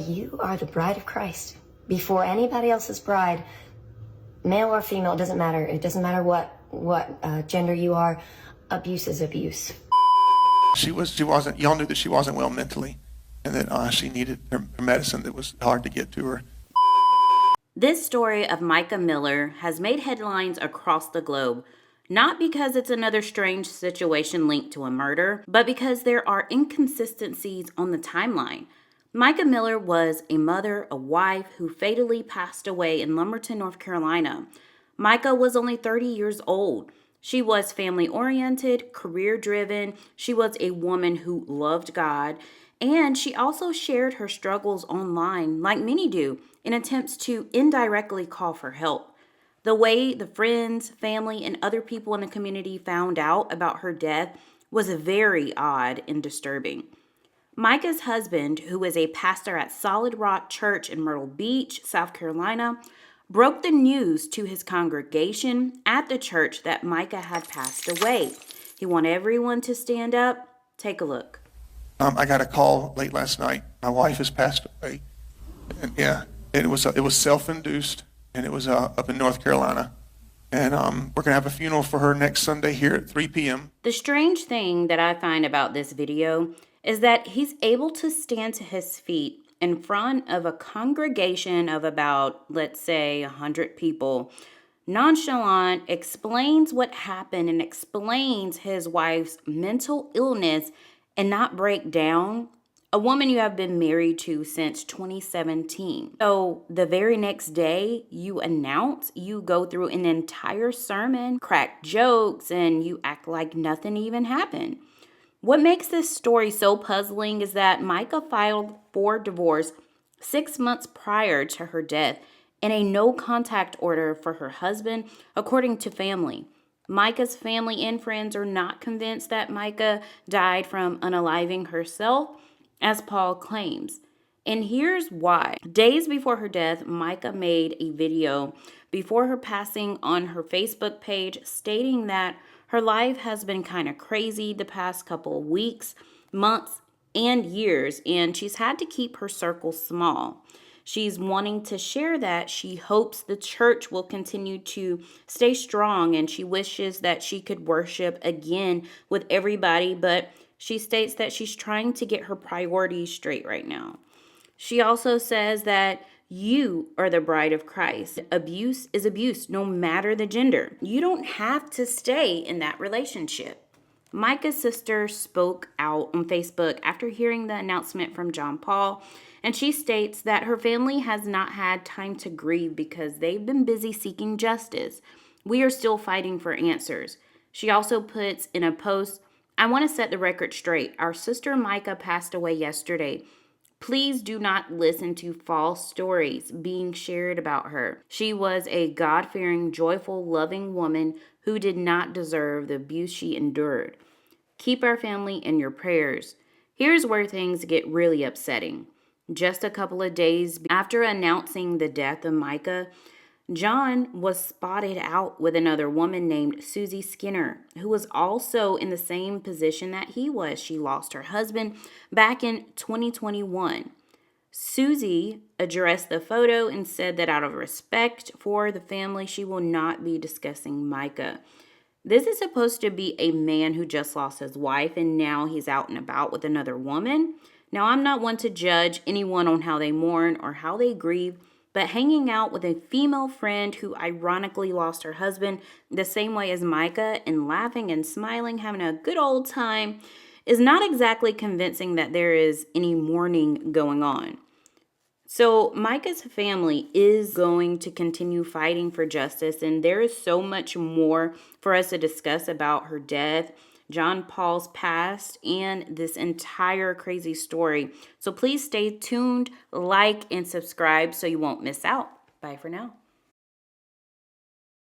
you are the bride of Christ. Before anybody else's bride, male or female, it doesn't matter. It doesn't matter what gender you are. Abuse is abuse. She wasn't, y'all knew that she wasn't well mentally, and that she needed her medicine that was hard to get to her. This story of Mica Miller has made headlines across the globe, not because it's another strange situation linked to a murder, but because there are inconsistencies on the timeline. Mica Miller was a mother, a wife who fatally passed away in Lumberton, North Carolina. Mica was only 30 years old. She was family-oriented, career-driven. She was a woman who loved God. And she also shared her struggles online, like many do, in attempts to indirectly call for help. The way the friends, family, and other people in the community found out about her death was very odd and disturbing. Mica's husband, who is a pastor at Solid Rock Church in Myrtle Beach, South Carolina, broke the news to his congregation at the church that Mica had passed away. He wanted everyone to stand up. Take a look. I got a call late last night. My wife has passed away. And yeah, it was self-induced, and it was up in North Carolina. And we're going to have a funeral for her next Sunday here at 3 p.m. The strange thing that I find about this video is that he's able to stand to his feet in front of a congregation of about, let's say, 100 people, nonchalant, explains what happened and explains his wife's mental illness and not break down. A woman you have been married to since 2017. So the very next day you go through an entire sermon, crack jokes, and you act like nothing even happened. What makes this story so puzzling is that Mica filed for divorce 6 months prior to her death in a no-contact order for her husband, according to family. Mica's family and friends are not convinced that Mica died from unaliving herself, as Paul claims. And here's why. Days before her death, Mica made a video before her passing on her Facebook page stating that her life has been kind of crazy the past couple of weeks, months, and years, and she's had to keep her circle small. She's wanting to share that she hopes the church will continue to stay strong, and she wishes that she could worship again with everybody, but she states that she's trying to get her priorities straight right now. She also says that you are the bride of Christ. Abuse is abuse, no matter the gender. You don't have to stay in that relationship. Mica's sister spoke out on Facebook after hearing the announcement from John Paul, and she states that her family has not had time to grieve because they've been busy seeking justice. We are still fighting for answers. She also puts in a post, I want to set the record straight. Our sister Mica passed away yesterday. Please do not listen to false stories being shared about her. She was a God-fearing, joyful, loving woman who did not deserve the abuse she endured. Keep our family in your prayers. Here's where things get really upsetting. Just a couple of days after announcing the death of Mica, John was spotted out with another woman named Susie Skinner, who was also in the same position that he was. She lost her husband back in 2021. Susie addressed the photo and said that out of respect for the family, she will not be discussing Mica. This is supposed to be a man who just lost his wife and now he's out and about with another woman. Now, I'm not one to judge anyone on how they mourn or how they grieve, but hanging out with a female friend who ironically lost her husband the same way as Mica and laughing and smiling, having a good old time, is not exactly convincing that there is any mourning going on. So Mica's family is going to continue fighting for justice, and there is so much more for us to discuss about her death, John Paul's past, and this entire crazy story. So please stay tuned, like, and subscribe so you won't miss out. Bye for now.